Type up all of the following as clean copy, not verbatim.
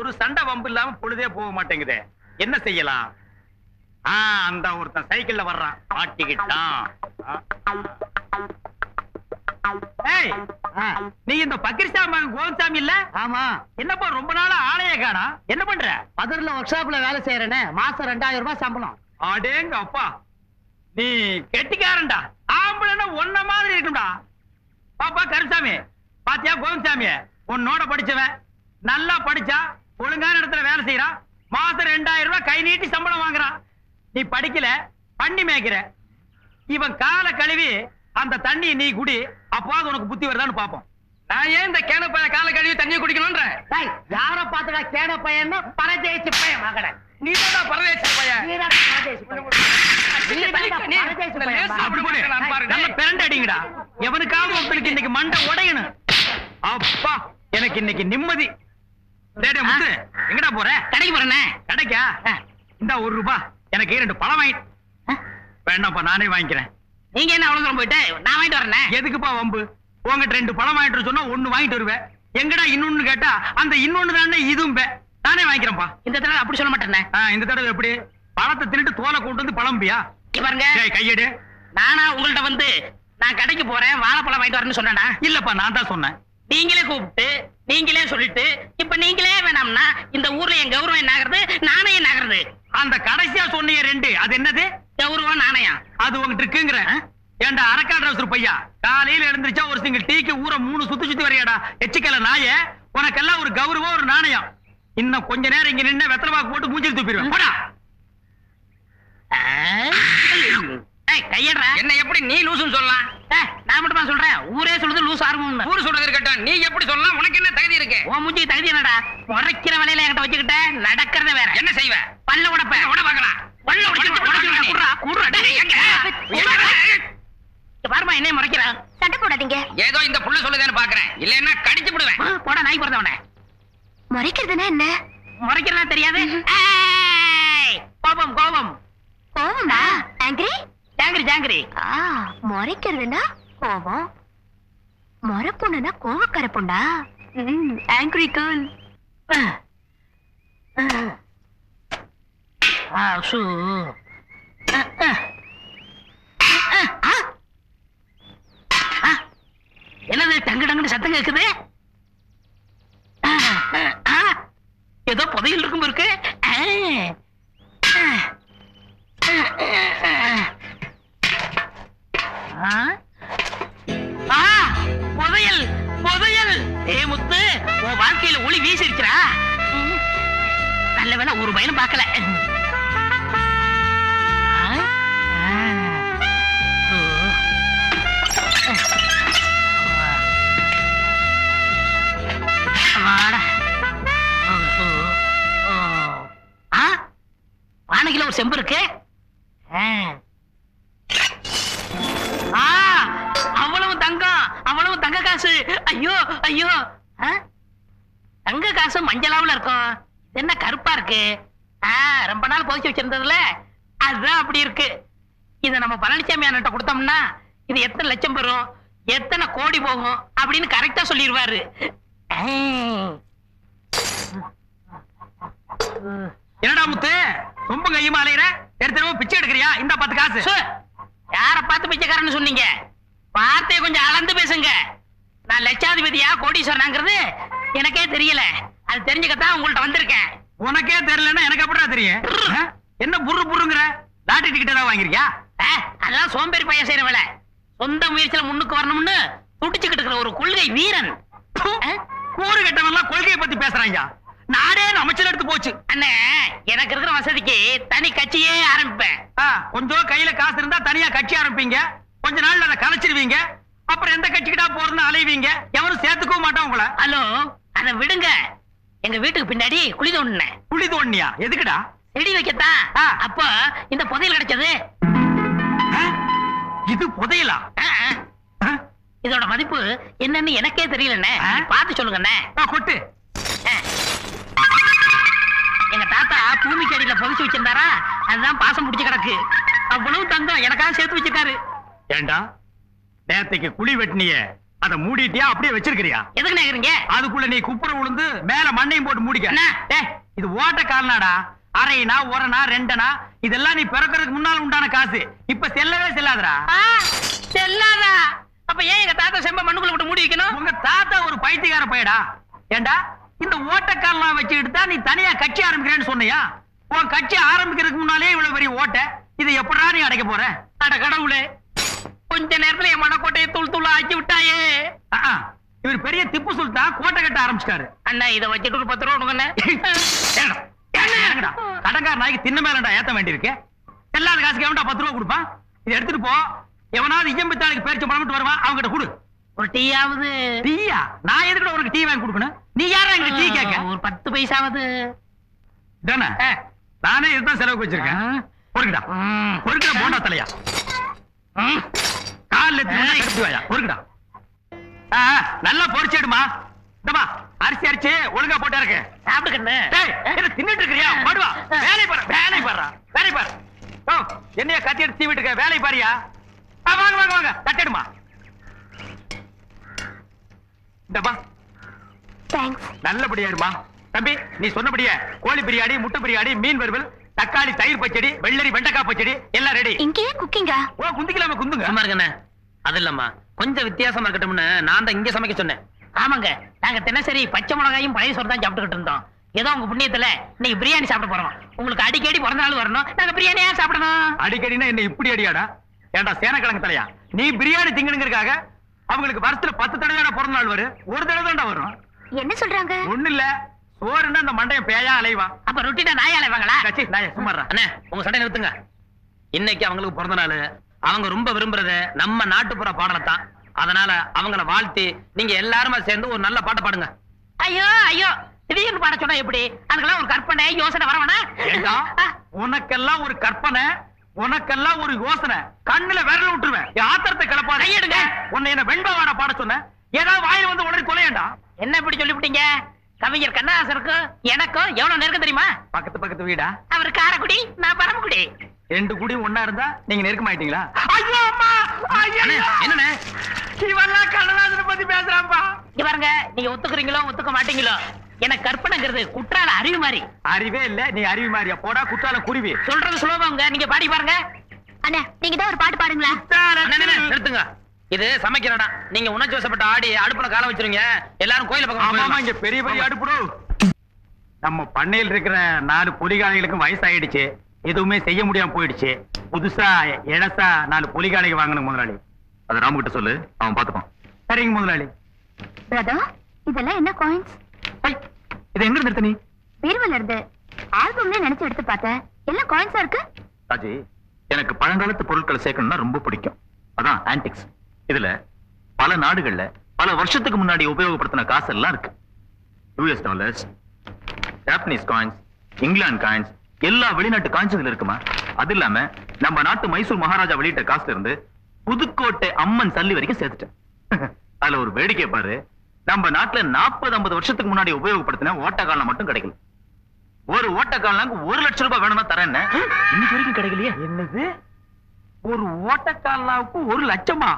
ஒரு சண்டை வம்பு இல்லாம பொழுதே போக மாட்டேங்குதே. என்ன செய்யலாம்? அந்த ஒருத்தன் சைக்கிள்ல வர்றான், மாட்டிக்கிட்டான். நீ இந்த பக்கிரிசாமி கோவிந்தசாமி இல்ல? ஆமா. என்னப்பா ரொம்ப நாளா ஆளைய காணா? என்ன பண்ற? பதர்ல ஒர்க் ஷாப்ல வேலை செய்யறேனே, மாசம் 2000 ரூபாய் சம்பளம். அடேங்க அப்பா, நீ கெட்டிக்காரன்டா. ஆம்பளைன்னா ஒன்ன மாதிரி இருக்கும்டா. பாப்பா கருசாமி, பாத்தியா கோவிந்தசாமி உன்னோட படிச்சவன், நல்லா படிச்சா ஒழுங்கான இடத்துல வேலை செய்யறான், மாசம் 2000 ரூபாய் கை நீட்டி சம்பளம் வாங்குறான். நீ படிக்கல, பண்ணி மேய்க்கிற. இவன் கால கழுவி அந்த தண்ணி நீ குடி, அப்போது உனக்கு புத்தி வருதான்னு பாப்போம். நான் ஏன் இந்த கேன பைய கால கழுவி தண்ணியை குடிக்கணும்ன்ற? யார பாத்துடா கேன பையன்? பரதேசி பையன் மகட. நீ தான் பரதேசி பையன். அடிங்கடா. எவனுக்காவது ஒருத்தனுக்கு இன்னைக்கு மண்டை உடையணும். அப்பா எனக்கு இன்னைக்கு நிம்மதி. எங்கடா போற? கடைக்கு போறேனே. கடைக்கா? இந்த 1 ரூபாய் எனக்கு 2 பழம் வாங்கி. வேண்டாம்ப்பா, நானே வாங்கிக்கிறேன். நீங்க என்ன அவ்வளவு தூரம் போயிட்டு நான் வாங்கிட்டு வரேன். எதுக்குப்பா வம்பு? உங்ககிட்ட 2 பழம் வாங்கிட்டு சொன்னா 1 வாங்கிட்டு வருவேன். எங்கடா இன்னொன்னு கேட்டா அந்த இன்னொன்னு தானே இதுவும் நானே வாங்கிக்கிறேன்ப்பா. இந்த தடவை அப்படி சொல்ல மாட்டேன். இந்த தடவை எப்படி? பழத்தை தின்னுட்டு தோலை கொண்டு வந்து பழம்பியா? பாருங்க கையெடு. நானா உங்கள்ட்ட வந்து நான் கடைக்கு போறேன் வாழைப்பழம் வாங்கிட்டு வரேன்னு சொன்னேனா? இல்லப்பா, நான் தான் சொன்னேன். நீங்களே கூப்பிட்டு நீங்களே சொல்லிட்டு இப்ப நீங்களே வேணாம்னா இந்த ஊர்ல என் கௌரவம் என்ன ஆகுறது, நாணயம் என்ன ஆகுறது? அந்த கடைசியா சொன்னீங்க 2, அது என்னது? கௌரவம் நாணயம். அது உங்ககிட்ட இருக்குங்கிற. ஏண்டா அரக்காடு பையா, காலையில எழுந்திருச்சா ஒரு சிங்கிள் டீக்கு ஊரை 3 சுத்தி வரையாடா எச்சிக்கல நாய. உனக்கெல்லாம் ஒரு கௌரவம், ஒரு நாணயம். இன்னும் கொஞ்ச நேரம் இங்க நின்று வெத்தலை பாக்கு போட்டு மூஞ்சில் துப்பிடுவேன். போடா. கையடா. என்ன எப்படி நீ லூசுன்னு சொல்லலாம்? நான் மட்டும் சொல்றேன், ஊரே சொல்றது லூஸ் ஆர்வம். ஊரு சொல்றது இருக்கட்டும், நீ எப்படி சொல்லலாம்? உனக்கு என்ன தகுதி இருக்கு? உன் மூஞ்சிக்கு தகுதி என்னடா? முறைக்கிற வேலையில என்கிட்ட வச்சுக்கிட்ட, நடக்கிறத வேற. என்ன செய்வ? பல்ல உடைப்ப. உட பாக்கலாம். பல்ல பாருமா என்ன முறைக்கிறான். சண்டை போடாதீங்க. ஏதோ இந்த புள்ள சொல்லுதேன்னு பாக்குறேன், இல்லன்னா கடிச்சு விடுவேன். போடா நாய் பிறந்தவன. முறைக்கிறதுனா என்ன? முறைக்கிறதா தெரியாது? கோபம் கோபம். கோவமா? ஆங்கிரி? ஜாங்கிரி ஜாங்கிரி. முறைக்கிறதுனா கோபம், முறை பொண்ணுனா கோவக்கார பொண்ணா? Angry girl. என்னது டங்கு டங்குன்னு சத்தம் கேக்குது? ஏதோ புதையில் இருக்கும் இருக்கு. புதையல் புதையல். முத்து, உன் வாழ்க்கையில ஒளி வீசிருக்கிறா. நல்ல வேலை ஒரு பையனும் பார்க்கல. வானகில ஒரு செம்பு இருக்கு. அவ்வளவு தங்கம், அவ்வளவு தங்க காசு. ஐயோ ஐயோ, தங்க காசு மஞ்சளாவுல இருக்கும். என்ன கருப்பா இருக்கு? ரொம்ப நாள் புதைச்சு வச்சிருந்ததுல அதுதான் அப்படி இருக்கு. இத நம்ம பழனிசாமி அண்ணன்ட்ட கொடுத்தோம்னா இது எத்தனை லட்சம் பெறும், எத்தனை கோடி போகும் அப்படின்னு கரெக்டா சொல்லிடுவாரு. என்னடா முத்து ரொம்ப கையுமா அலையிற? எடுத்து பிச்சை எடுக்கிறியா? இந்த 10 காசு. யார பார்த்து பிச்சைக்காரன்னு சொன்னீங்க? வார்த்தையை கொஞ்சம் அளந்து பேசுங்க. நான் லட்சாதிபதியா கோடீஸ்வரனாங்கிறது எனக்கே தெரியல. அது தெரிஞ்சுக்கத்தான் உங்கள்ட்ட வந்திருக்கேன். உனக்கே தெரியலன்னா எனக்கு அப்படிதான் தெரியும். என்ன புரு புருங்கிற? லாட்டரி டிக்கெட் ஏதாவது வாங்கிருக்கியா? அதெல்லாம் சோம்பேறி பையன் செய்யற வேலை. சொந்த முயற்சியில முன்னுக்கு வரணும்னு துடிச்சுக்கிட்டு இருக்கிற ஒரு கொள்கை வீரன். கூறு கட்டவெல்லாம் கொள்கையை பத்தி பேசுறாங்க. நாடே அமைச்சர் எடுத்து போச்சு. அண்ணே, எனக்கு இருக்கிற வசதிக்கு தனி கட்சியே ஆரம்பிப்பேன். கொஞ்சம் கையில காசு இருந்தா தனியா கட்சி ஆரம்பிப்பீங்க. கொஞ்ச நாள்ல அதை கலைச்சிருவீங்க. அப்புறம் எந்த கட்சிக்கிட்டா போறதுன்னு அலைவீங்க. எவரும் சேர்த்துக்கவும் மாட்டான் உங்களை. ஹலோ, அதை விடுங்க. எங்க வீட்டுக்கு பின்னாடி குழி தோண்டினேன். குழி தோண்டியா? எதுக்குடா? செடி வைக்கத்தான். அப்ப இந்த புதையல் கிடைச்சது. இது புதையலா? இதோட மதிப்பு என்னன்னு எனக்கே தெரியலண்ணே. பார்த்து சொல்லுங்கண்ணே. கொட்டு. எங்க தாத்தா பூமிக்கு அடியில புதைச்சு வச்சிருந்தாரா, அதுதான் பாசம் பிடிச்சு கிடக்கு. அவ்வளவு தங்கம் எனக்காக சேர்த்து வச்சிருக்காரு. ஏண்டா நேத்தைக்கு குழி வெட்டினிய அத மூடிட்டியா அப்படியே வச்சிருக்கிறியா? எதுக்கு நேக்குறீங்க? அதுக்குள்ள நீ குப்புற விழுந்து மேல மண்ணையும் போட்டு மூடிக்க. அண்ணா. டேய், இது ஓட்ட கால்னாடா. அரைனா ஒரணா ரெண்டனா இதெல்லாம் நீ பிறக்கிறதுக்கு முன்னால உண்டான காசு. இப்ப செல்லவே செல்லாதடா. செல்லாதா? அப்ப ஏன் எங்க தாத்தா செம்ப மண்ணுக்குள்ள போட்டு மூடி வைக்கணும்? உங்க தாத்தா ஒரு பைத்தியக்கார பையடா. ஏண்டா இந்த ஓட்டக்கால்லாம் வச்சுக்கிட்டு தான் நீ தனியா கட்சி ஆரம்பிக்கிறேன்னு சொன்னியா? உன் கட்சி ஆரம்பிக்கிறதுக்கு முன்னாலே இவ்வளவு பெரிய ஓட்ட, இதை எப்படா நீ அடைக்க போற? அட கடவுளே, கொஞ்ச நேரத்துல என் மனக்கோட்டையை தூள் தூளா ஆக்கி விட்டாயே. இவர் பெரிய திப்பு சுல்தான் கோட்டை கட்ட ஆரம்பிச்சிட்டாரு. அண்ணா இதை வச்சுட்டு ஒரு 10 ரூபா கொடுங்கண்ணே. கடங்கார நாய்க்கு தின்ன மேலடா ஏத்த வேண்டியிருக்கு. எல்லாத காசுக்கு எவன்டா 10 ரூபா கொடுப்பான்? இதை எடுத்துட்டு போ. எவனாவது இயம்பித்தாளுக்கு பேரிச்ச பழம் மட்டும் வருவான், அவங்ககிட்ட கொடு. ஒரு டீயாவது? டீயா? நான் எதுக்கு உனக்கு டீ வாங்கி கொடுக்கணும்? நீ யாரா எங்க டீ கேட்க? ஒரு 10 பைசாவது தானே? நானே இதுதான் செலவுக்கு வச்சிருக்கேன். பொறுக்கடா பொறுக்கடா போண்டா தலையா. கால்ல எடுத்து வாயா பொறுக்கடா. நல்லா பொரிச்சிடுமா. இந்தமா அரிசி அரிச்சு ஒழுங்கா போட்டா இருக்கு. சாப்பிடுக்கண்ணே. தின்னுட்டு இருக்கிறியா? படுவா வேலை பாரு வேலை பாரு வேலை பாரு. என்னைய கத்தி எடுத்து தீவிட்டு இருக்க, வேலை பாரியா? வாங்க வாங்க வாங்க தட்டிடுமா. இந்தப்பா தேங்க்ஸ். நல்லபடியா இருமா தம்பி. நீ சொன்னபடியே கோழி பிரியாணி, முட்டை பிரியாணி, மீன் வறுவல், தக்காளி தயிர் பச்சடி, வெள்ளரி வெண்டைக்காய் பச்சடி எல்லாம் ரெடி. இங்கேயே குக்கிங்கா? ஓ குந்திக்கலாம குந்துங்க. சும்மா இருக்கண்ணே. அது இல்லம்மா, கொஞ்சம் வித்தியாசமா இருக்கட்டும்னு நான் தான் இங்க சமைக்க சொன்னேன். ஆமாங்க, நாங்க தினசரி பச்சை மிளகாயும் பழைய சோறு தான் சாப்பிட்டுக்கிட்டு இருந்தோம். ஏதோ உங்க புண்ணியத்துல இன்னைக்கு பிரியாணி சாப்பிட போறோம். உங்களுக்கு அடிக்கடி பிறந்த நாள் வரணும், நாங்க பிரியாணியா சாப்பிடணும். அடிக்கடினா என்ன இப்படி அடியாடா? ஏன்டா சேனக்கிழங்கு தலையா, நீ பிரியாணி திங்கணுங்கிறதுக்காக அவங்களுக்கு வருஷத்துல 10 தடவை பிறந்த நாள் வரும், ஒரு தடவை தான்டா வரும். என்ன சொல்றாங்க? ஒண்ணு இல்ல, சோறுன்னா அந்த மண்டையம் பேயா அலைவா. அப்ப ரொட்டினா நாயா அலைவாங்களா? நாய சும்மாறா. அண்ணே உங்க சண்டை நிறுத்துங்க. இன்னைக்கு அவங்களுக்கு பிறந்த நாள், அவங்க ரொம்ப விரும்புறது நம்ம நாட்டுப்புற பாடலைத்தான். அதனால அவங்கள வாழ்த்தி நீங்க எல்லாருமே சேர்ந்து ஒரு நல்ல பாட்டை பாடுங்க. ஐயோ ஐயோ, திடீர்னு பாட சொன்னா எப்படி? அதுக்கெல்லாம் ஒரு கற்பனை யோசனை வரவனா? உனக்கெல்லாம் ஒரு கற்பனை, உனக்கெல்லாம் ஒரு யோசனை, கண்ணுல விரல விட்டுருவேன். ஆத்திரத்தை கிளப்பா. கையெடுங்க. உன்னை என்ன வெண்பாவாட பாட சொன்ன, ஏதாவது வாயில வந்து உடனே தொலையண்டா. என்ன இப்படி சொல்லிவிட்டீங்க? கவிஞர் கண்ணதாசனுக்கும் எனக்கும் எவ்வளவு நெருக்கம் தெரியுமா? பக்கத்து பக்கத்து வீடா? அவர் காரக்குடி, நான் பரமக்குடி. 2 குடி ஒன்னா இருந்தா நீங்க நெருக்கமாயிட்டீங்களா? ஐயோ அம்மா, என்னண்ணே இவெல்லாம் கண்ணதாசனை பத்தி பேசுறான்பா. இங்க பாருங்க, நீங்க ஒத்துக்குறீங்களோ ஒத்துக்க மாட்டீங்களோ, எனக்கு கற்பனைங்கிறது குற்றால அறிவு மாதிரி. அறிவே இல்ல, நீ அறிவு மாதிரியா? போடா குற்றால குருவி. சொல்றது சுலபங்க, நீங்க பாடி பாருங்க. அண்ணா நீங்க தான் ஒரு பாட்டு பாடுங்களா? நிறுத்துங்க, இது சமைக்கிறடா. நீங்க உணர்ச்சி வசப்பட்ட ஆடி அடுப்புல கால வச்சிருங்க. எல்லாரும் கோயில பக்கம். இங்க பெரிய பெரிய அடுப்புடு. நம்ம பண்ணையில் இருக்கிற 4 புலிகாலைகளுக்கும் வயசாயிடுச்சு, எதுவுமே செய்ய முடியாம போயிடுச்சு. புதுசா இழசா 4 புலிகாலைக்கு வாங்கணும் முதலாளி. அது ராமு கிட்ட சொல்லு, அவன் பாத்துப்பான். சரிங்க முதலாளி. பிரதர், இதெல்லாம் என்ன காயின்ஸ்? இது எங்க இருந்து நீ? பீர்வல இருந்து. ஆல்பம்ல நினைச்சு எடுத்து பார்த்தேன், எல்லாம் காயின்ஸா இருக்கு. ராஜி, எனக்கு பழங்காலத்து பொருட்களை சேர்க்கணும்னா ரொம்ப பிடிக்கும். அதான் ஆன்டிக்ஸ். இதுல பல நாடுகள்ல பல வருஷத்துக்கு முன்னாடி உபயோகப்படுத்தின காசு எல்லாம் இருக்கு. US dollars, Japanese coins, England coins, எல்லா வெளிநாட்டு காயின்ஸ் இதுல இருக்குமா? அது இல்லாம நம்ம நாட்டு மைசூர் மகாராஜா வெளியிட்ட காசுல இருந்து புதுக்கோட்டை அம்மன் சல்லி வரைக்கும் சேர்த்துட்டேன். அதுல ஒரு வேடிக்கை பாரு, நம்ம நாட்டுல 40-50 வருஷத்துக்கு முன்னாடி உபயோகப்படுத்தின ஓட்டக்காலம் மட்டும் கிடைக்கல. ஒரு ஓட்டக்காலனுக்கு 1 லட்சம் ரூபாய் வேணும்னா தரேன்னு இன்னைக்கு வரைக்கும் கிடைக்கலையே. என்னது, ஒரு ஓட்டக்காலாவுக்கு 1 லட்சமா?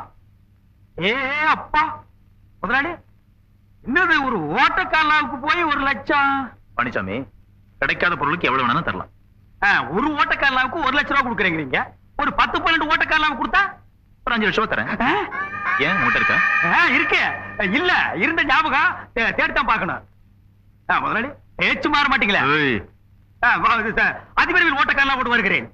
ஏ அப்பா முதலாளி, என்னது ஒரு ஓட்டக்காலாவுக்கு போய் 1 லட்சம்? பழனிசாமி, கிடைக்காத பொருளுக்கு எவ்வளவு வேணாலும் தரலாம். ஒரு ஓட்டக்காலாவுக்கு 1 லட்சம் ரூபாய் கொடுக்குறீங்க நீங்க. ஒரு 10-12 ஓட்டக்காலாவுக்கு கொடுத்தா ஒரு 5 லட்சம் ரூபாய் தரேன். ஏன் உங்கள்கிட்ட இருக்கா? இருக்கு. இல்ல, இருந்த ஞாபகம் தேடித்தான் பார்க்கணும். முதலாளி பேச்சு மாற மாட்டீங்களா? அதிபர்கள் ஓட்டக்காலாம் போட்டு வருகிறேன்.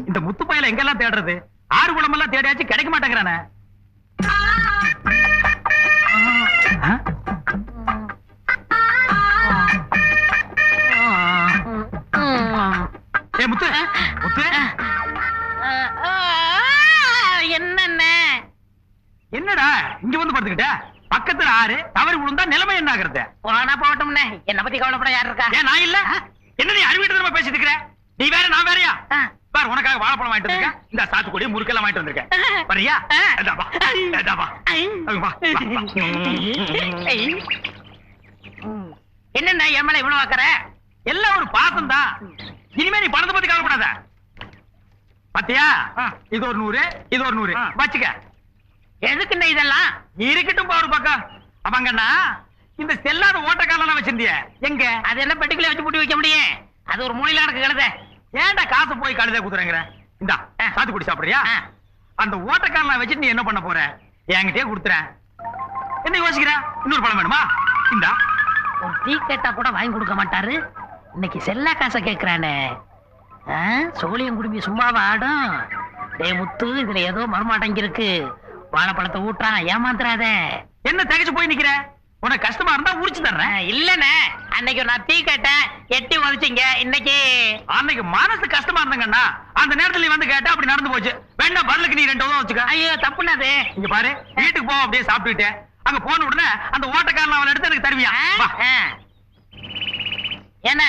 இந்த முத்து பையில எங்கெல்லாம் தேடுறது? 6 குளமெல்லாம் தேடியாச்சு, கிடைக்க மாட்டேங்கிறானே. முத்து முத்து, என்னடா இங்க வந்து படுத்துக்கிட்ட? பக்கத்துல 6 தவறு விழுந்தா நிலைமை என்ன ஆகுறது? போனா போகட்டும்னே, என்ன பத்தி கவலைப்பட யார் இருக்கா? ஏன் நான் இல்ல? என்ன நீ அறிவிட்டு பேசிட்டு இருக்கிற? நீ வேற நான் வேறயா? பார், உனக்காக வாழைப்பழம் வாங்கிட்டு வந்திருக்கேன். இந்த சாத்துக்குடி முறுக்கெல்லாம் வாங்கிட்டு வந்திருக்கேன். வரியா? என்னென்ன என் மேல இவ்வளவு வாக்குற? எல்லாம் ஒரு பாசம் தான். இனிமே நீ பணத்தை பத்தி கவலைப்படாத. பாத்தியா இது ஒரு 100 இது ஒரு 100 வச்சுக்க. எதுக்குண்ணே இதெல்லாம்? இருக்கட்டும் ஒரு பக்கம். அவங்கண்ணா இந்த செல்லாத ஓட்டக்காரெல்லாம் வச்சிருந்திய எங்க? அது என்ன பெட்டிக்குள்ள வச்சு பூட்டி வைக்க முடியும்? அது ஒரு மூலையில கிடக்கு கழுத. ஏன்டா காசு போய் கழுத குத்துறேங்கிற? இந்தா சாத்துக்குடி சாப்பிடுறியா? அந்த ஓட்டக்காரெல்லாம் வச்சுட்டு நீ என்ன பண்ண போற? என்கிட்டயே கொடுத்துறேன். என்ன யோசிக்கிற? இன்னொரு பழம் வேணுமா? இந்தா. ஒரு டீ கேட்டா கூட வாங்கி கொடுக்க மாட்டாரு. இன்னைக்கு செல்லா காசை கேட்கிறானே. சோழியம் குடும்பி சும்மாவா ஆடும்? டேய் முத்து, இதுல ஏதோ மர்மாட்டங்க இருக்கு. வாழைப்பழத்தை ஊட்டுறான், ஏமாந்துறாத. என்ன தகச்சு போய் நிக்கிற? உனக்கு கஷ்டமா இருந்தா உரிச்சு தர்றேன். இல்லண்ணே, அன்னைக்கு நான் டீ கேட்டேன், எட்டி உதச்சிங்க. இன்னைக்கு அன்னைக்கு மனசு கஷ்டமா இருந்தாங்கண்ணா, அந்த நேரத்துல நீ வந்து கேட்டா அப்படி நடந்து போச்சு. வேணா பதிலுக்கு நீ 2 உதவும் வச்சுக்க. ஐயோ தப்புனாது. இங்க பாரு, வீட்டுக்கு போ அப்படியே சாப்பிட்டுட்டு. அங்க போன உடனே அந்த ஓட்டக்காரன் அவளை எடுத்து எனக்கு தருவியா? என்ன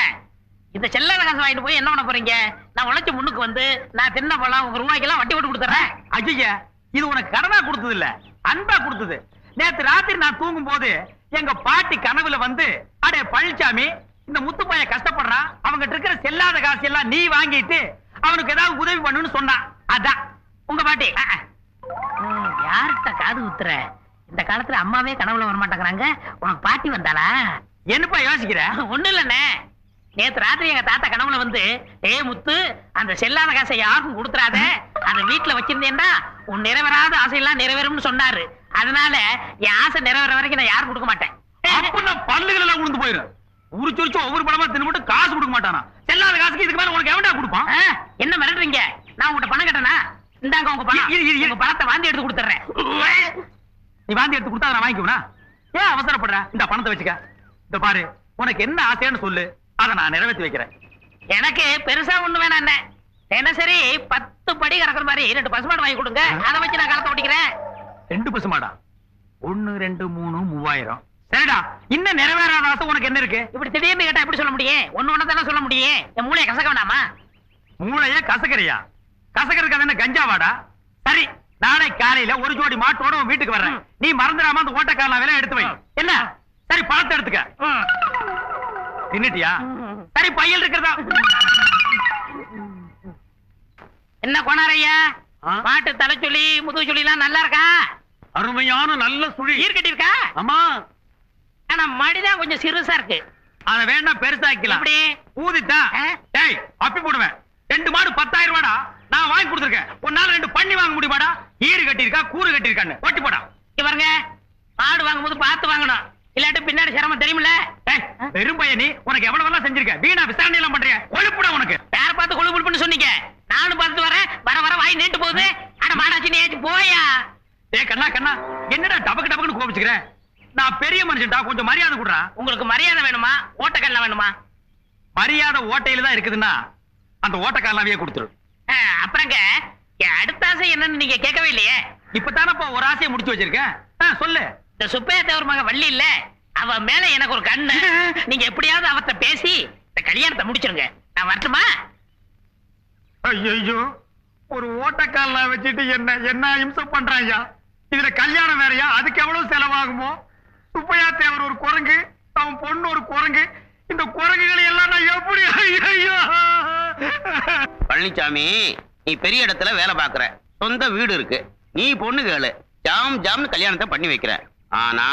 இந்த செல்லாத காசு வாங்கிட்டு போய் என்ன பண்ண போறீங்க? நான் உழைச்சு முன்னுக்கு வந்து நான் தின்ன பழம் ₹1 வட்டி போட்டு கொடுத்துறேன். ஐயா, இது உனக்கு கடனா கொடுத்தது இல்ல, அன்பா கொடுத்தது. நேத்து ராத்திரி நான் தூங்கும் போது எங்க பாட்டி கனவுல வந்து, அடே பழனிசாமி, இந்த முத்து பையன் கஷ்டப்படுறான், அவங்கிட்ட இருக்கிற செல்லாத காசு எல்லாம் நீ வாங்கிட்டு அவனுக்கு ஏதாவது உதவி பண்ணுன்னு சொன்னான். அதான் உங்க பாட்டி. யார்கிட்ட காது குத்துற? இந்த காலத்துல அம்மாவே கனவுல வர மாட்டேங்கிறாங்க, உனக்கு பாட்டி வந்தாளா? என்னப்பா யோசிக்கிற? ஒண்ணு இல்லண்ணே, நேத்து ராத்திரி எங்க தாத்தா கனவுல வந்து, ஏ முத்து, அந்த செல்லாத காசை யாருக்கும் கொடுத்துறாத, அதை வீட்டுல வச்சிருந்தேன்னா உன் நிறைவேறாத ஆசையெல்லாம் நிறைவேறும்னு சொன்னாரு. அதனால என் ஆசை நிறைவேற வரைக்கும் நான் யாரும் கொடுக்க மாட்டேன். அப்படின்னா பல்லுகள் எல்லாம் உளுந்து போயிடும். உரிச்சு ஒவ்வொரு படமா தின்னு காசு கொடுக்க மாட்டானா? செல்லாத காசுக்கு இதுக்கு மேல உனக்கு எவன்டா கொடுப்பான்? என்ன மிரட்டுறீங்க? நான் உங்கள்கிட்ட பணம் கட்டனா? இந்தாங்க உங்க பணம். உங்க பணத்தை வாந்தி எடுத்து கொடுத்துறேன். நீ வாந்தி எடுத்து கொடுத்தா நான் வாங்கிக்குவனா? ஏன் அவசரப்படுற? இந்த பணத்தை வச்சுக்க. இந்த பாரு, உனக்கு என்ன ஆசைன்னு சொல்லு, அதை நான் நிறைவேற்றி வைக்கிறேன். எனக்கு பெருசா ஒண்ணு வேணாம். என்ன தினசரி 10 படி கறக்குற மாதிரி 2 பசுமாடு வாங்கி கொடுங்க, அதை வச்சு நான் காலத்தை ஓட்டிக்கிறேன். 2 பசுமாடா? 1 2 3 3000. சரிடா, இன்னும் நிறைவேறாத ஆசை உனக்கு என்ன இருக்கு? இப்படி திடீர்னு கேட்டா எப்படி சொல்ல முடியும்? ஒண்ணு தானே சொல்ல முடியும். என் மூளையை கசக்க வேண்டாமா? மூளைய கசக்கறியா? கசக்கறதுக்கு அது என்ன கஞ்சாவாடா? சரி, நாளை காலையில ஒரு ஜோடி மாட்டோட உன் வீட்டுக்கு வர்றேன். நீ மறந்துடாம அந்த ஓட்டக்காரலாம் வேலை எடுத்து வை. என்ன? சரி, பழத்தை எடுத்துக்க. தின்னுட்டியா? சரி, பையல் இருக்கிறதா? என்ன கொணாரையா, மாட்டு தலைச்சொல்லி முதுகு சொல்லி எல்லாம் நல்லா இருக்கா? அருமையான நல்ல சுழி ஈர்க்கட்டி இருக்கா? ஆமா, ஆனா மடிதான் கொஞ்சம் சிறுசா இருக்கு. அத வேணா பெருசாக்கலாம். அப்படி ஊதித்தான். டேய், அப்பி போடுவேன். 2 மாடு 10,000 ரூபாடா நான் வாங்கி கொடுத்துருக்கேன். உன்னால 2 பண்ணி வாங்க முடியுமாடா? ஈடு கட்டி இருக்கா, கூறு கட்டி இருக்கான்னு ஓட்டி போடா. பாருங்க, மாடு வாங்கும் போது பார்த்து வாங்கணும், இல்லாட்டி பின்னாடி சிரமம் தெரியுமில்ல. பெரும் பையன் நீ, உனக்கு எவ்வளவு எல்லாம் செஞ்சிருக்க. வீணா விசாரணை எல்லாம் பண்றீங்க. கொழுப்புடா உனக்கு. யார பார்த்து கொழுப்புன்னு சொன்னீங்க? நானும் பார்த்து வரேன். வர வாய் நீட்டு போகுது. ஆனா மாடாச்சு, நீ ஏச்சு போயா? கண்ணா கண்ணா, என்னடா டபக்கு டபக்குன்னு கோபிச்சுக்கிறேன்? நான் பெரிய மனுஷன்டா, கொஞ்சம் மரியாதை கொடுறா. உங்களுக்கு மரியாதை வேணுமா, ஓட்டக்கல்ல வேணுமா? மரியாதை ஓட்டையில தான் இருக்குதுன்னா அந்த ஓட்டக்காரலாவே கொடுத்துரு. அப்புறங்க என் அடுத்த ஆசை என்னன்னு நீங்க கேட்கவே இல்லையே. இப்பதானப்பா ஒரு ஆசையை முடிச்சு வச்சிருக்கேன். சொல்லு. இந்த சுப்பையா தேவர் மக வள்ளி இல்ல, அவ மேல எனக்கு ஒரு கண்ணு. நீங்க எப்படியாவது அவத்த பேசி இந்த கல்யாணத்தை முடிச்சிருங்க. நான் வரட்டுமா? ஐயோ, ஒரு ஓட்டக்காரலா வச்சுட்டு என்ன இம்சம் பண்றாங்க. இதுல கல்யாணம் வேறையா? அதுக்கு எவ்வளவு செலவாகுமோ? சுப்பையா தேவர் ஒரு குரங்கு, அவன் பொண்ணு ஒரு குரங்கு. இந்த குரங்குகளை எல்லாம் நான் எப்படி? ஐயோ பழனிசாமி, நீ பெரிய இடத்துல வேலை பாக்குற, சொந்த வீடு இருக்கு, நீ பொண்ணு கேளு, ஜாம்னு கல்யாணத்தை பண்ணி வைக்கிற. ஆனா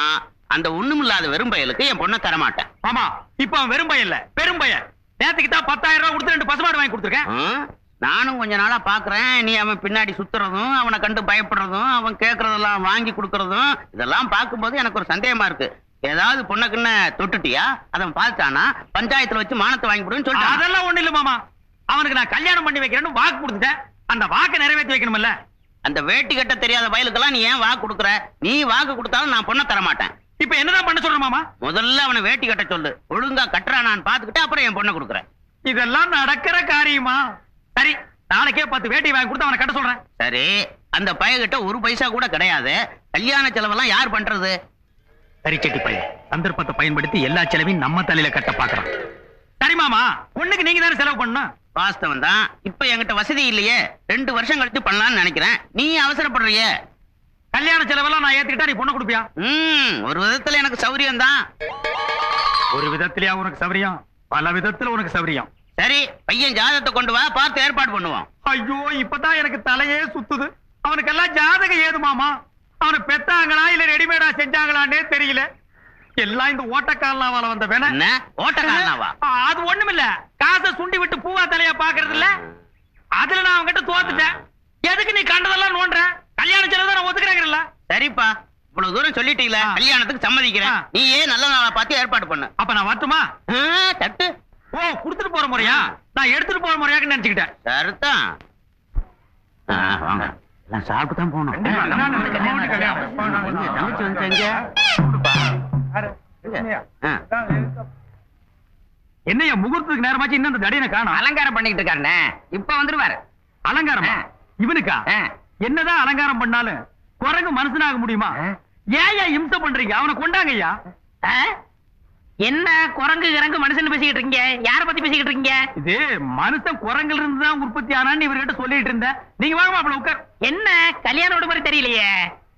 அந்த ஒண்ணுமில்லாத வெறும் பயலுக்கு என் பொண்ணை தரமாட்டேன். ஆமா, இப்ப அவன் வெறும் பையன் இல்ல, பெரும் பையன். நேத்துக்கு தான் 10,000 ரூபாய் கொடுத்து 2 பசுமாடு வாங்கி கொடுத்துருக்கேன். நானும் கொஞ்ச நாளா பாக்குறேன், நீ அவன் பின்னாடி சுத்துறதும், அவனை கண்டு பயப்படுறதும், அவன் கேட்கறதெல்லாம் வாங்கி கொடுக்கறதும், இதெல்லாம் பார்க்கும்போது எனக்கு ஒரு சந்தேகமா இருக்கு. ஏதாவது பொண்ணுக்குன்னு தொட்டுட்டியா? அவன் பார்த்தானா பஞ்சாயத்துல வச்சு மானத்தை வாங்கி கொடுன்னு சொல்லிட்டு. அதெல்லாம் ஒண்ணு இல்ல மாமா, அவனுக்கு நான் கல்யாணம் பண்ணி வைக்கிறேன்னு வாக்கு கொடுத்துட்டேன். அந்த வாக்கை நிறைவேற்றி வைக்கணும்ல. அந்த வேட்டி கட்ட தெரியாத வயலுக்கெல்லாம் நீ ஏன் வாக்கு கொடுக்குற? நீ வாக்கு கொடுத்தாலும் நான் பொண்ணை தர மாட்டேன். இப்ப என்னதான் பண்ண சொல்ற மாமா? முதல்ல அவனை வேட்டி கட்ட சொல்லு, ஒழுங்கா கட்டுறா நான் பாத்துக்கிட்டு அப்புறம் என் பொண்ணை கொடுக்குறேன். இதெல்லாம் நடக்கிற காரியமா? சரி, நாளைக்கே 10 வேட்டி வாங்கி கொடுத்து அவனை கட்ட சொல்றேன். சரி, அந்த பையகிட்ட ஒரு பைசா கூட கிடையாது, கல்யாண செலவெல்லாம் யார் பண்றது? கரிச்சட்டி பையன் சந்தர்ப்பத்தை பயன்படுத்தி எல்லா செலவையும் நம்ம தலையில கட்ட பாக்குறான். சரி மாமா, பொண்ணுக்கு நீங்க தானே செலவு பண்ணணும். வாஸ்தவம் தான். இப்ப என்கிட்ட வசதி இல்லையே, 2 வருஷம் கழிச்சு பண்ணலாம்னு நினைக்கிறேன். நீ அவசரப்படுறிய. கல்யாண செலவெல்லாம் நான் ஏத்துக்கிட்டா நீ பொண்ணு கொடுப்பியா? ஒரு விதத்துல எனக்கு சௌரியம் தான். ஒரு விதத்திலயா உனக்கு சௌரியம்? பல விதத்துல உனக்கு சௌரியம். சரி பையன் ஜாதகத்தை கொண்டு வா, பார்த்து ஏற்பாடு பண்ணுவோம். ஐயோ இப்பதான் எனக்கு தலையே சுத்துது. அவனுக்கெல்லாம் ஜாதகம் ஏது மாமா? அவனை பெத்தாங்களா இல்ல ரெடிமேடா செஞ்சாங்களான்னே தெரியல. எல்லாம் இந்த ஓட்டக்காரனாவால வந்த வேணா. என்ன ஓட்டக்காரனாவா? அது ஒண்ணுமில்ல, காசை சுண்டி விட்டு பூவா தலையா பாக்குறது இல்ல. அதுல நான் அவன்கிட்ட தோத்துட்டேன். எதுக்கு நீ கண்டதெல்லாம் நோன்ற? கல்யாணம் செலவு நான் ஒத்துக்கிறேங்கல்ல. சரிப்பா, இவ்வளவு தூரம் சொல்லிட்டீங்களா, கல்யாணத்துக்கு சம்மதிக்கிறேன். நீயே நல்ல நாளா பார்த்து ஏற்பாடு பண்ணு. அப்ப நான் வரட்டுமா? தட்டு. ஓ, குடுத்துட்டு போற முறையா? நான் எடுத்துட்டு போற முறையாக நினைச்சுக்கிட்டேன். சரிதான். வாங்க, எல்லாம் சாப்பிட்டு தான் போகணும். தங்கச்சி வந்து என்னையா முகூர்த்தத்துக்கு நேரமாச்சு இன்னும் அந்த தடியனை காணோம்? அலங்காரம் பண்ணிக்கிட்டு இருக்காருண்ணே, இப்ப வந்துருவாரு. அலங்காரமா? இவனுக்கா? என்னதான் அலங்காரம் பண்ணாலும் குரங்கு மனுஷனாக முடியுமா? ஏன் இம்சை பண்றீங்க? அவனை கொண்டாங்க ஐயா. என்ன குரங்கு கிறங்கு மனுஷன் பேசிக்கிட்டு இருக்கீங்க? யார பத்தி பேசிக்கிட்டு இருக்கீங்க? இது மனுஷன் குரங்குல இருந்து தான் உற்பத்தி ஆனான்னு இவர்கிட்ட சொல்லிட்டு இருந்தேன். நீங்க வாங்க மாப்பிள்ள உட்கார். என்ன கல்யாணோட மாதிரி தெரியலையே?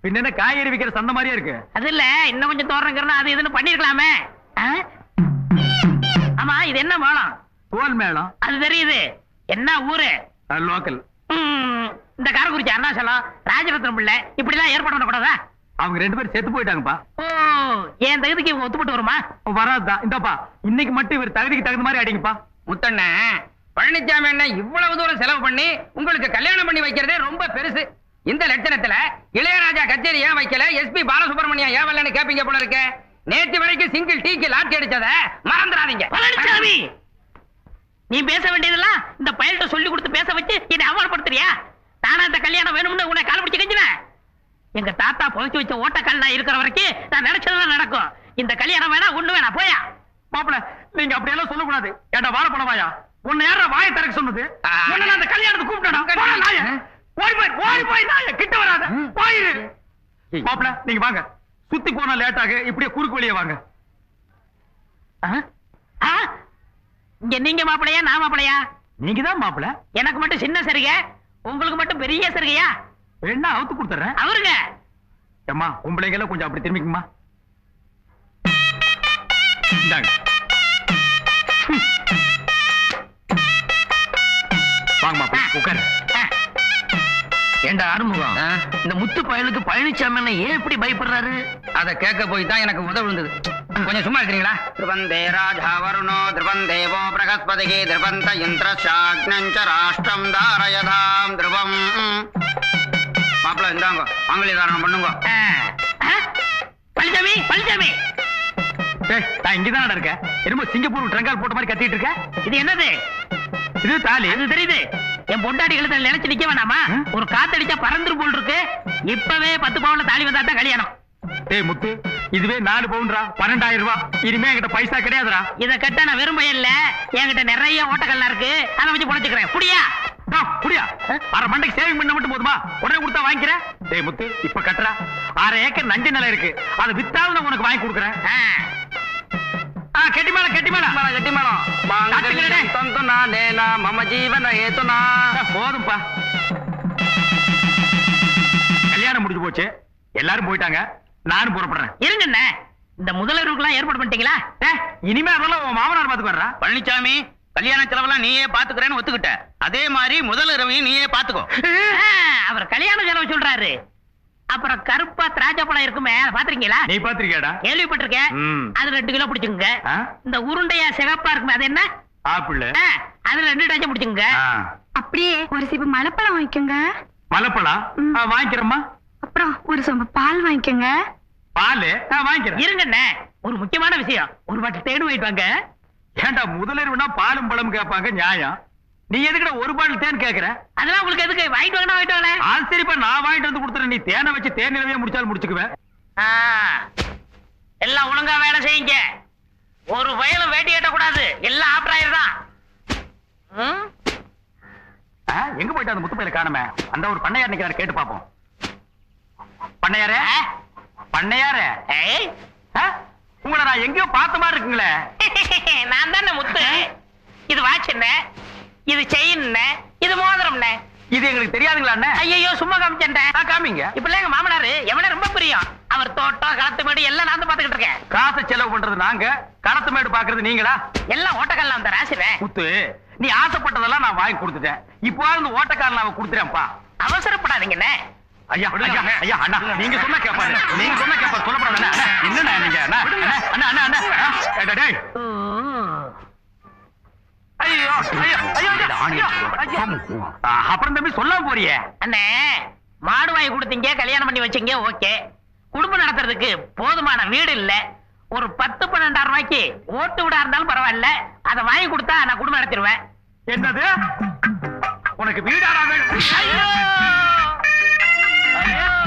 பின்ன என்ன காய்கறி விக்கிற சந்த மாதிரியா இருக்கு? அது இல்ல, இன்னும் கொஞ்சம் தோறங்கிறனா அது இதுன்னு பண்ணிருக்கலாமே. ஆமா, இது என்ன மேளம்? தோல் மேளம். அது தெரியுது. என்ன ஊரு? லோக்கல். இந்த காரக்குறிச்சி அருணாச்சலம் ராஜரத்னம் பிள்ளை இப்படி எல்லாம் ஏற்பாடு பண்ணக்கூடாதா? அவங்க 2 பேரும் செத்து போயிட்டாங்கப்பா. ஓ, என் தகுதிக்கு இவங்க ஒத்துப்பட்டு வருமா? வராதுதான். இந்தப்பா இன்னைக்கு மட்டும் இவர் தகுதிக்கு தகுந்த மாதிரி அடிங்கப்பா. முத்தண்ண பழனிசாமி என்ன இவ்வளவு தூரம் செலவு பண்ணி உங்களுக்கு கல்யாணம் பண்ணி வைக்கிறதே ரொம்ப பெருசு. இந்த லட்சணத்துல இளையராஜா கச்சேரி ஏன் வைக்கல, எஸ்பி பாலசுப்ரமணியம் ஏன் வரலன்னு கேப்பீங்க போல இருக்க. நேற்று வரைக்கும் சிங்கிள் டீக்கு லாட்டி அடிச்சத மறந்துடாதீங்க. பழனிசாமி, நீ பேச வேண்டியதெல்லாம் இந்த பயல்கிட்ட சொல்லி கொடுத்து பேச வச்சு என்னை அவமானப்படுத்துறியா? நானா இந்த கல்யாணம் வேணும்னு உன்னை கால் பிடிச்சு கெஞ்சினேன்? எங்க தாத்தா புதைச்சு வச்ச ஓட்டக்கால் நான் இருக்கிற வரைக்கும் நான் நினைச்சதுதான் நடக்கும். இந்த கல்யாணம் வேணா, ஒண்ணு வேணா, போயா. மாப்பிள்ள நீங்க அப்படி எல்லாம் சொல்லக்கூடாது. ஏண்டா வாழைப்பழவாயா, உன்னை யாரா வாயை திறக்க சொன்னது? உன்னை நான் அந்த கல்யாணத்துக்கு கூப்பிட்டேன். ஓடி போய் நாய கிட்ட வராத, போயிரு. மாப்பிள்ள நீங்க வாங்க, சுத்தி போனா லேட் ஆகு. இப்படியே குறுக்கு வழியே வாங்க. இங்க நீங்க மாப்பிளையா நான் மாப்பிளையா? நீங்க தான் மாப்பிள்ள. எனக்கு மட்டும் சின்ன சரிகை, உங்களுக்கு மட்டும் பெரிய சரிகையா? என்ன அவுத்து கொடுத்துறேன். அவருங்க அம்மா உம்பளைங்க எல்லாம் கொஞ்சம் அப்படி திரும்பிக்குமா. இந்தாங்க. வாங்க மாப்பிள்ள உட்காரு. ஏண்டா ஆறுமுகம், இந்த முத்து பயலுக்கு பழனிசாமி ஏன் இப்படி பயப்படுறாரு? அத கேட்க போய் தான் எனக்கு உதவி விழுந்தது. கொஞ்சம் சும்மா இருக்கிறீங்களா? திருவந்தே ராஜா வருணோ திருவன் தேவோ பிரகஸ்பதிகே திருவந்த இந்திரசாக்னஞ்ச ராஷ்டிரம் தாரயதாம் திருவம். மாப்பிள்ள இந்தாங்க, மங்களி தாரணம் பண்ணுங்க. பழனிசாமி, பழனிசாமி, நான் இங்கதான் இருக்கேன். என்னமோ சிங்கப்பூர் ட்ரங்கால் போட்ட மாதிரி கத்திட்டு இருக்க. இது என்னது? இது தாலி. அது தெரியுது. என் பொண்டாட்டி கழுத்துல நினைச்சு நிக்க வேணாமா? ஒரு காத்தடிச்சா பறந்துரு போல் இருக்கு. இப்பவே 10 பவுன்ல தாலி வந்தா தான் கல்யாணம். ஏய் முத்து, இதுவே 4 பவுன்ரா, 12,000 ரூபாய். இனிமே என்கிட்ட பைசா கிடையாதுடா. இத கட்ட நான் வெறும் பையன் இல்ல, என்கிட்ட நிறைய ஓட்டக்கல்லாம் இருக்கு. அதை வச்சு பொழைச்சுக்கிறேன். புடியா புடியா? அரை மண்டைக்கு சேவிங் பண்ண மட்டும் போதுமா? உடனே கொடுத்தா வாங்கிக்கிறேன். டேய் முத்து, இப்ப கட்டுறா. 6 ஏக்கர் நஞ்சு நிலம் இருக்கு, அதை வித்தாலும் நான் உனக்கு வாங்கி கொடுக்குறேன். கெட்டி மேளம், கெட்டி மேளம், கட்டி மேடம். தந்து நானேனா மம ஜீவன ஏத்துனா. போதும்பா. கல்யாணம் முடிஞ்சு போச்சு, எல்லாரும் போயிட்டாங்க. நானும் புறப்படுறேன். இருங்க, இந்த முதல்வருக்குலாம் ஏற்பாடு பண்ணிட்டீங்களா? இனிமே அதெல்லாம் உன் மாமனார் பாத்துக்கு வர்றா. பழனிசாமி, கல்யாண செலவெல்லாம் நீயே பாத்துக்கிறேன்னு ஒத்துக்கிட்ட. அதே மாதிரி முதல் இரவையும் நீயே பாத்துக்கோ. அவர் கல்யாண செலவு சொல்றாரு. அப்புறம் கருப்பா திராட்சை பழம் இருக்குமே, பாத்திருக்கீங்களா? நீ பாத்திருக்கியாடா? கேள்விப்பட்டிருக்கேன். அது 2 கிலோ பிடிச்சுங்க. இந்த உருண்டையா சிகப்பா இருக்குமே, அது என்ன? ஆப்பிள். அதுல 2 டஜன் பிடிச்சுங்க. அப்படியே ஒரு சீப்பு மலைப்பழம் வாங்கிக்கோங்க. மலைப்பழம் வாங்கிக்கிறேம்மா. அப்புறம் ஒரு சொம்பு பால் வாங்கிக்கோங்க. பால் வாங்கிக்கிறேன். இருங்க, ஒரு முக்கியமான விஷயம். ஒரு பாட்டில் தேன் வாங்கிட்டு வாங்க. ஏண்டா முதலிரவுனா பாலும் பழம் கேட்பாங்க, நியாயம். நீ எதுக்குடா ஒரு பாட்டில் தேன் கேக்குற? அதெல்லாம் உங்களுக்கு எதுக்கு? வாங்கிட்டு வாங்க, வாங்கிட்டு வாங்க. சரிப்பா, நான் வாங்கிட்டு வந்து கொடுத்துறேன். நீ தேனை வச்சு தேன் நிலவையே முடிச்சாலும் முடிச்சுக்குவேன். எல்லாம் ஒழுங்கா வேலை செய்யுங்க. ஒரு வயலும் வேட்டி கட்டக்கூடாது. எல்லாம் ஆப்ராயர் தான். எங்க போயிட்டு அந்த முத்து பையில காணுமே? அந்த ஒரு பண்ணையார் நிக்கிறாரு, கேட்டு பாப்போம். பண்ணையாரே, பண்ணையாரே, உங்களை நான் எங்கேயோ பார்த்த மாதிரி இருக்குங்களே. நான் தானே முத்து. இது வாட்ச் என்ன, இது செயின், இது மோதிரம். இது எங்களுக்கு தெரியாதுங்களா அண்ணே? ஐயோ சும்மா காமிச்சேன்டா. காமிங்க. இப்ப எங்க மாமனாரு எவன ரொம்ப பிரியம். அவர் தோட்டம் களத்து மேடு எல்லாம் நான் தான் பாத்துக்கிட்டு இருக்கேன். காசை செலவு பண்றது நாங்க, களத்து மேடு பாக்குறது நீங்களா? எல்லாம் ஓட்டக்கல்ல அந்த ராசிவே. முத்து, நீ ஆசைப்பட்டதெல்லாம் நான் வாங்கி கொடுத்துட்டேன். இப்போ அந்த ஓட்டக்காரன் நான் கொடுத்துறேன்ப்பா. அவசரப்படாதீங்கண்ணே. ஐயா ஐயா ஐயா அண்ணா, நீங்க சொன்னா கேப்பாரு. நீங்க சொன்னா கேப்பாரு. சொல்லப்படாது அண்ணா. என்னண்ணா நீங்க அண்ணா அண்ணா அண்ணா அண்ணா டேய். ஐயோ ஐயோ ஐயோ ஐயோ. அப்புறம் தம்பி சொல்லாம போறியே. அண்ணே, மாடு வாங்கி கொடுத்தீங்க, கல்யாணம் பண்ணி வச்சீங்க, ஓகே. குடும்பம் நடத்துறதுக்கு போதுமான வீடு இல்ல. ஒரு 10-12 ரூபாய்க்கு ஓட்டு விடா இருந்தாலும் பரவாயில்ல, அதை வாங்கி கொடுத்தா நான் குடும்பம் நடத்திடுவேன். என்னது? உனக்கு வீடாடா வேணும்? ஐயோ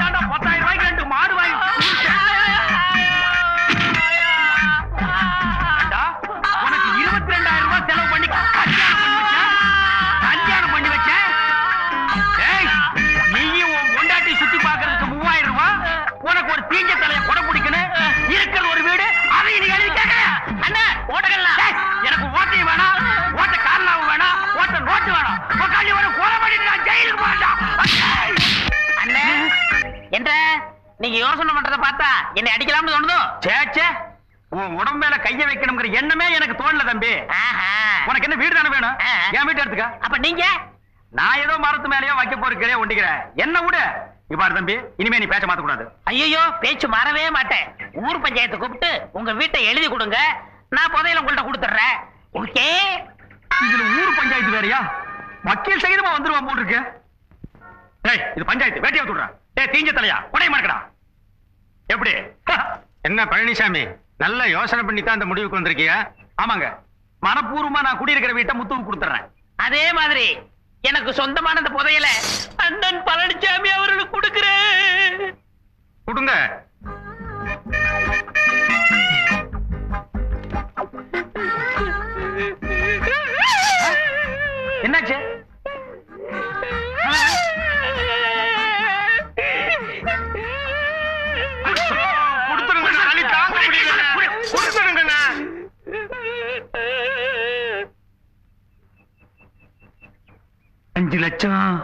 10,000 ரூபாய்க்கு 2 மாடு வாங்கி உனக்கு 22,000 ரூபாய் செலவு பண்ணி கல்யாணம் பண்ணி வச்சேன். நீயும் உன் பொண்டாட்டி சுத்தி பாக்குறதுக்கு 3,000 ரூபாய், உனக்கு ஒரு தீஞ்ச தலைய கொடை பிடிக்கணும், இருக்கிறது ஒரு வீடு, அதை நீ எழுதி கேட்க. அண்ணா ஓட்டக்கல்லாம் எனக்கு ஓட்டையும் வேணாம், ஓட்ட காரணம் வேணாம், ஓட்ட நோட்டு வேணாம். உக்காண்டி ஒரு கொலை பண்ணிட்டு நான் ஜெயிலுக்கு போறேன்டா. அண்ணே, என்ற நீங்க யோசனை பண்றத பார்த்தா என்னை அடிக்கலாம்னு தோணுதோ? சேச்சே, உன் உடம்பு மேல கைய வைக்கணுங்கிற எண்ணமே எனக்கு தோணல தம்பி. ஆஹா. உனக்கு என்ன வீடு தானே வேணும்? ஆ. என் வீட்டு எடுத்துக்க. அப்ப நீங்க? நான் ஏதோ மரத்து மேலயோ வைக்க போறேன் ஒண்டிக்கிறேன். என்ன விடு. இவ்வாறு தம்பி, இனிமே நீ பேச்ச மாத்த கூடாது. ஐயோ பேச்சு மாறவே மாட்டேன். ஊர் பஞ்சாயத்து கூப்பிட்டு உங்க வீட்டை எழுதி கொடுங்க, நான் புதையில உங்கள்ட்ட கொடுத்துறேன். ஓகே? இதுல ஊர் பஞ்சாயத்து வேறயா? வக்கீல் சகிதமா வந்துருவான் போல் இருக்கு. டேய், இது பஞ்சாயத்து, வேட்டையா விட்டுறேன். டேய் தீஞ்ச தலையா, உடைய மாட்டடா. எப்படி? என்ன பழனிசாமி, நல்ல யோசனை பண்ணி தான் அந்த முடிவுக்கு வந்திருக்கியா? ஆமாங்க, மனப்பூர்வமா நான் குடியிருக்கிற வீட்டை முத்துவுக்கு கொடுத்துறேன். அதே மாதிரி எனக்கு சொந்தமான அந்த புதையல அண்ணன் பழனிசாமி அவர்களுக்கு கொடுக்கிறேன். கொடுங்க. என்னாச்சு? கொடுத்துருங்க, வலி தாங்க முடியல. கொடுத்துருங்கண்ணா. 5 லட்சம்.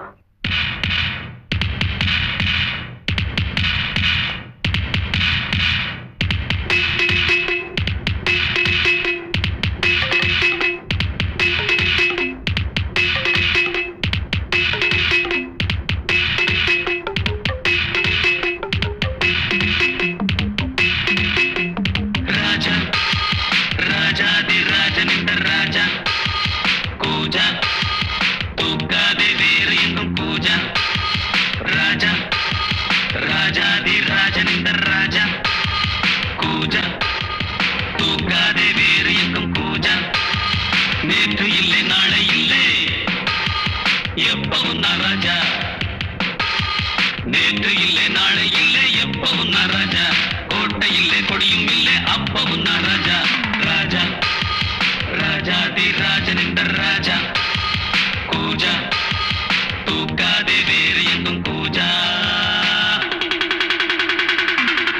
நேற்று இல்லை நாளை இல்லை எப்பவும் நான் ராஜா. நேற்று இல்லை நாளை இல்லை எப்பவும் நான் ராஜா. கோட்டை இல்லை கொடியும் இல்லை அப்பவும் நான் ராஜா. ராஜா ராஜாதி ராஜன் என்ற ராஜா. கூஜா தூக்காதே வேறு எங்கும் கூஜா.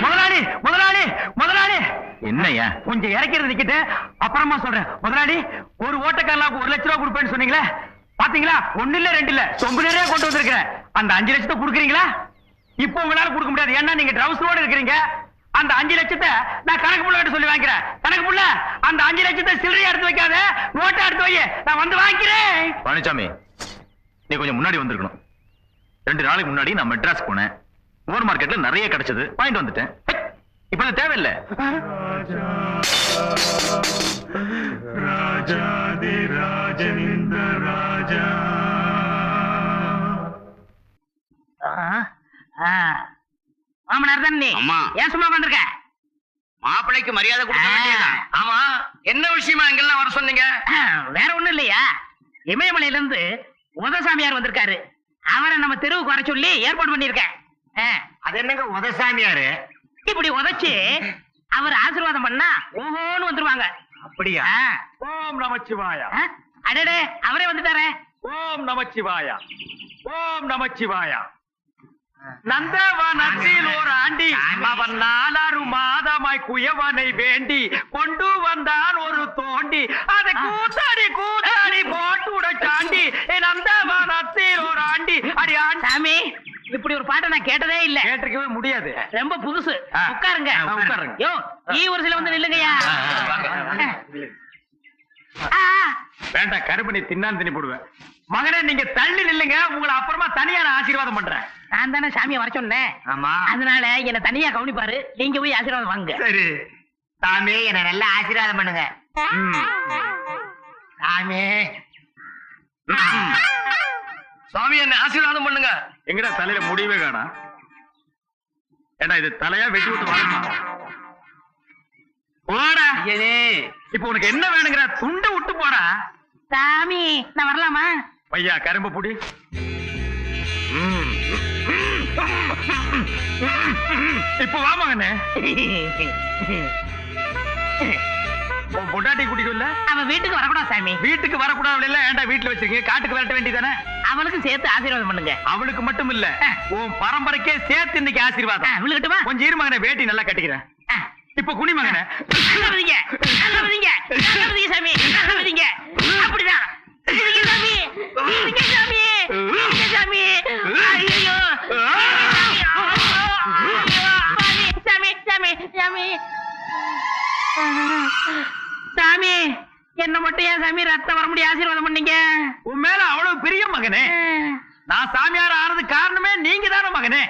முதலாளி முதலாளி முதலாளி, என்னையா? கொஞ்சம் இறக்கிறது நிக்கிட்டு அப்புறமா சொல்றேன். முதலாளி, ஒரு ஓட்டக்காரனுக்கு 1 லட்சம் ரூபாய் கொடுப்பேன்னு சொன்னீங்களே, பாத்தீங்களா? 1 இல்ல 2 இல்ல, சொம்பு நிறைய கொண்டு வந்திருக்கிறேன். அந்த 5 லட்சத்தை கொடுக்குறீங்களா? இப்போ உங்களால கொடுக்க முடியாது, ஏன்னா நீங்க ட்ரவுசரோட இருக்கிறீங்க. அந்த 5 லட்சத்தை நான் கணக்கு புள்ள கிட்ட சொல்லி வாங்கிக்கிறேன். கணக்கு புள்ள, அந்த 5 லட்சத்தை சில்லறையா எடுத்து வைக்காத, நோட்டா எடுத்து வை, நான் வந்து வாங்கிக்கிறேன். பழனிசாமி, நீ கொஞ்சம் முன்னாடி வந்திருக்கணும். 2 நாளைக்கு முன்னாடி நான் மெட்ராஸ் போனேன். ஓவர் மார்க்கெட்ல நிறைய கிடைச்சது, வாங்கிட்டு வந்துட்டேன். இப்ப அது தேவையில்லை. மாமனார் தான் நீ? ஆமா. ஏன் சும்மா வந்திருக்க? மாப்பிள்ளைக்கு மரியாதை கொடுக்க வேண்டியதுதான். ஆமா, என்ன விஷயமா இங்கெல்லாம் வர சொன்னீங்க? வேற ஒண்ணும் இல்லையா, இமயமலையில இருந்து உதசாமியார் வந்திருக்காரு. அவரை நம்ம தெருவுக்கு வர சொல்லி ஏற்பாடு பண்ணிருக்கேன். அது என்னங்க உதசாமியாரு? இப்படி உதைச்சு அவர் ஆசீர்வாதம் பண்ணா ஓஹோன்னு வந்துருவாங்க. அப்படியா? ஓம் நமச்சிவாயா. அடடே, அவரே வந்துட்டாரே. ஓம் நமச்சிவாயா. ஓம் நமச்சிவாயா. நந்தவனத்தில் ஒரு ஆண்டி, அவன் 4 மாதமாய் குயவனை வேண்டி கொண்டு வந்தான் ஒரு தோண்டி, அதை கூத்தாடி கூத்தாடி போட்டு சாண்டி. நந்தவனத்தில் ஒரு ஆண்டி, அடியா சாமி இப்படி ஒரு பாட்டை நான் கேட்டதே இல்ல. கேட்டிருக்கவே முடியாது. ரொம்ப புதுசு. ஆ. உட்காருங்க. உட்காருங்க. யோ ஒரு சில வந்து நில்லுங்கய்யா. வேண்டாம், கருப்பணி தின்னான்னு தின்னி போடுவேன். மகனே நீங்க தள்ளி நில்லுங்க, உங்களை அப்புறமா தனியா நான் ஆசீர்வாதம் பண்றேன். நான் தானே சாமியை வர சொன்னேன். ஆமா, அதனால என்ன தனியா கவனிப்பாரு. நீங்க போய் ஆசீர்வாதம் வாங்க. சரி. சாமி என்ன நல்லா ஆசீர்வாதம் பண்ணுங்க. சாமி சாமி என்ன ஆசீர்வாதம் பண்ணுங்க. எங்கடா தலையில முடியவே காணா? ஏண்டா இது தலையா வெட்டி விட்டு வரமா? போடா. இப்ப உனக்கு என்ன வேணுங்கிற துண்டை விட்டு போடா. சாமி நான் வரலாமா? பையா கரும்பு புடி. இப்ப வா மகனே. உன் பொண்டாட்டி குடிக்கல? அவன் வீட்டுக்கு வரக்கூடாது சாமி. வீட்டுக்கு வரக்கூடாது இல்ல? ஏன்டா வீட்டுல வச்சிருக்கீங்க? காட்டுக்கு விரட்ட வேண்டியதானே? அவளுக்கு சேர்த்து ஆசீர்வாதம் பண்ணுங்க. அவளுக்கு மட்டும் இல்ல, உன் பரம்பரைக்கே சேர்த்து இன்னைக்கு ஆசீர்வாதம். விழுகட்டுமா? கொஞ்சம் இரு மகனே, வேட்டி நல்லா கட்டிக்கிறேன். இப்ப குனி மகனே. நல்லவதிங்க சாமி, நல்லவதிங்க. அப்படிதான் சாமி, சாமி, சாமி. ஐயோ சாமி, சாமி, சாமி, சாமி. என்ன மட்டும் ஏன் சாமி ரத்தம் வர முடிய ஆசீர்வாதம் பண்ணீங்க? உன் மேல அவ்வளவு பெரிய மகனே. நான் சாமியார் ஆனது காரணமே நீங்க தானே மகனே.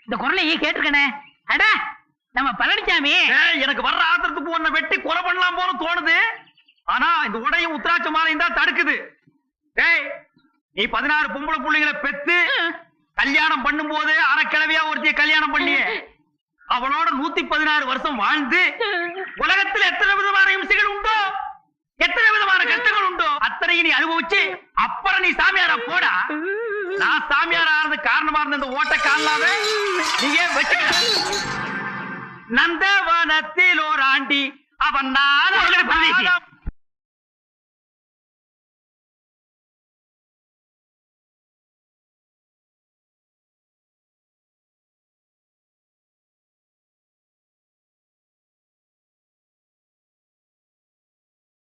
இந்த குரலை கேட்டிருக்கனே. அட நம்ம பழனிசாமி. எனக்கு வர்ற ஆத்திரத்துக்கு உன்னை வெட்டி கொலை பண்ணலாம் போல தோணுது. ஆனா இந்த உடையும் உத்திராட்ச மாலையும் தான் தடுக்குது. டேய், நீ 16 பொம்பளை பிள்ளைங்களை பெத்து கல்யாணம் பண்ணும் போது அறக்கிழவியா ஒருத்திய கல்யாணம் பண்ணிய அவளோட 116 வருஷம் வாழ்ந்து உலகத்தில் எத்தனை விதமான இம்சைகள் உண்டோ, எத்தனை விதமான கஷ்டங்கள் உண்டோ அத்தனை நீ அனுபவிச்சு அப்புறம் நீ சாமியாரா போடா. நான் சாமியார் ஆனது காரணமா இருந்த இந்த ஓட்ட காணலாத நீங்க வச்சு. நந்தவனத்தில் ஓர் ஆண்டி அவன் நான்